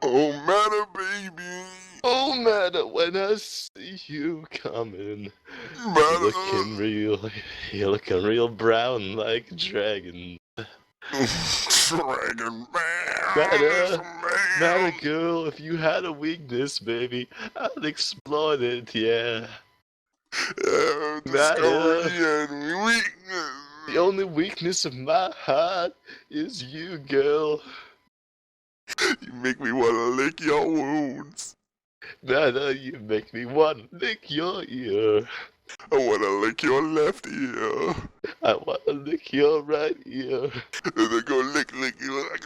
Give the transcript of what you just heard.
Oh, matter, baby. Oh matter when I see you coming. You're Matter. you're looking real brown like a dragon. Dragon man. Matter, matter Man. girl, if you had a weakness, baby, I'd exploit it, yeah. Discovery Matter, and weakness. the only weakness of my heart is you, girl. You make me wanna lick your wounds. Matter, you make me want to lick your ear. I wanna lick your left ear. I want to lick your right ear. And then go lick you like.